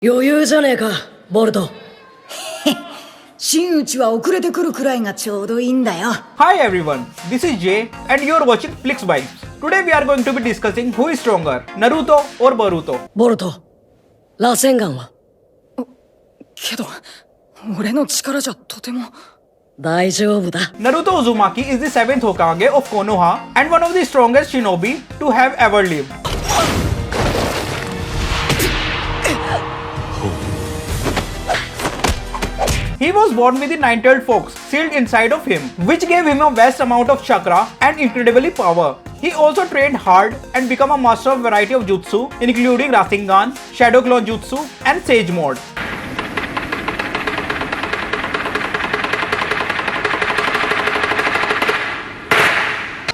余裕じゃねえか、ボルト。真打ちは遅れてくるくらいがちょうどいいんだよ。Hi everyone, this is Jay and you are watching Flix Vibes. Today we are going to be discussing who is stronger, Naruto or Boruto. ボルト、螺旋丸はけど、俺の力じゃとても。大丈夫だ。Naruto Uzumaki is the 7th Hokage of Konoha and one of the strongest shinobi to have ever lived. He was born with the nine-tailed fox sealed inside of him, which gave him a vast amount of chakra and incredibly power. He also trained hard and became a master of a variety of jutsu, including Rasengan, Shadow Clone Jutsu, and Sage Mode.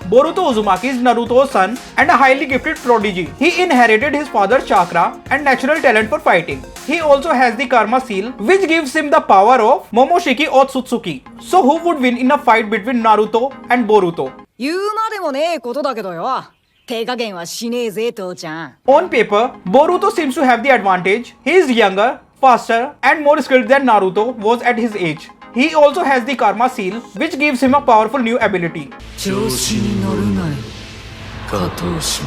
Boruto Uzumaki is Naruto's son and a highly gifted prodigy. He inherited his father's chakra and natural talent for fighting. He also has the Karma Seal, which gives him the power of Momoshiki Otsutsuki. So who would win in a fight between Naruto and Boruto? 言うまでもねえことだけどよ。手加減はしねえぜ、父ちゃん。On paper, Boruto seems to have the advantage. He is younger, faster, and more skilled than Naruto was at his age. He also has the Karma Seal, which gives him a powerful new ability. 調子に乗るなよ、加藤氏。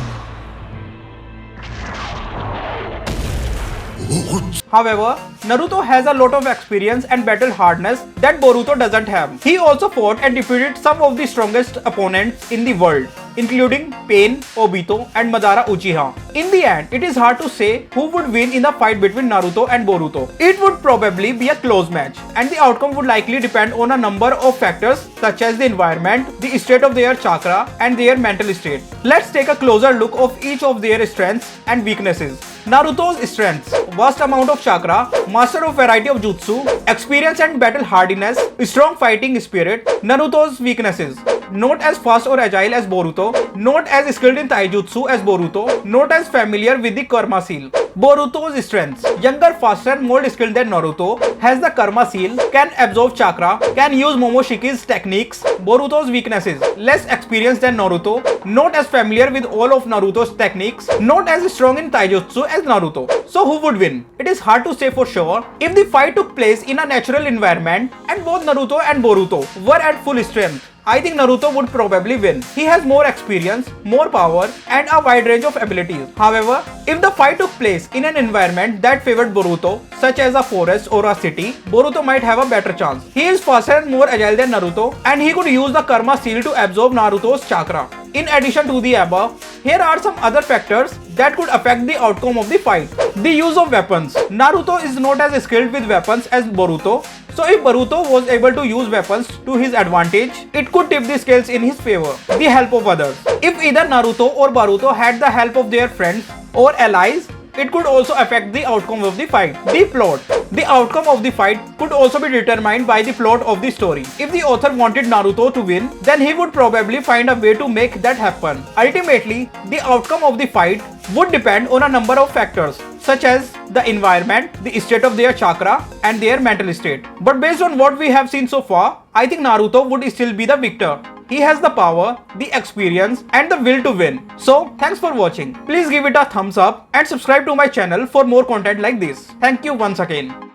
However, Naruto has a lot of experience and battle hardness that Boruto doesn't have. He also fought and defeated some of the strongest opponents in the world, including Pain, Obito, and Madara Uchiha. In the end, it is hard to say who would win in the fight between Naruto and Boruto. It would probably be a close match, and the outcome would likely depend on a number of factors such as the environment, the state of their chakra, and their mental state. Let's take a closer look of each of their strengths and weaknesses. Naruto's strengths: vast amount of chakra, master of variety of jutsu, experience and battle hardiness, strong fighting spirit. Naruto's weaknesses: not as fast or agile as Boruto, not as skilled in taijutsu as Boruto, not as familiar with the Karma Seal. Boruto's strengths: younger, faster, more skilled than Naruto, has the Karma Seal, can absorb chakra, can use Momoshiki's techniques. Boruto's weaknesses: less experienced than Naruto, not as familiar with all of Naruto's techniques, not as strong in taijutsu as Naruto. So who would win? It is hard to say for sure. If the fight took place in a natural environment and both Naruto and Boruto were at full strength, I think Naruto would probably win. He has more experience, more power, and a wide range of abilities. However, if the fight took place in an environment that favored Boruto, such as a forest or a city, Boruto might have a better chance. He is faster and more agile than Naruto, and he could use the Karma Seal to absorb Naruto's chakra. In addition to the above, here are some other factors that could affect the outcome of the fight. The use of weapons. Naruto is not as skilled with weapons as Boruto, so if Boruto was able to use weapons to his advantage, it could tip the scales in his favor. The help of others. If either Naruto or Boruto had the help of their friends or allies, it could also affect the outcome of the fight. The plot. The outcome of the fight could also be determined by the plot of the story. If the author wanted Naruto to win, then he would probably find a way to make that happen. Ultimately, the outcome of the fight would depend on a number of factors, such as the environment, the state of their chakra, and their mental state. But based on what we have seen so far, I think Naruto would still be the victor. He has the power, the experience, and the will to win. So, thanks for watching. Please give it a thumbs up and subscribe to my channel for more content like this. Thank you once again.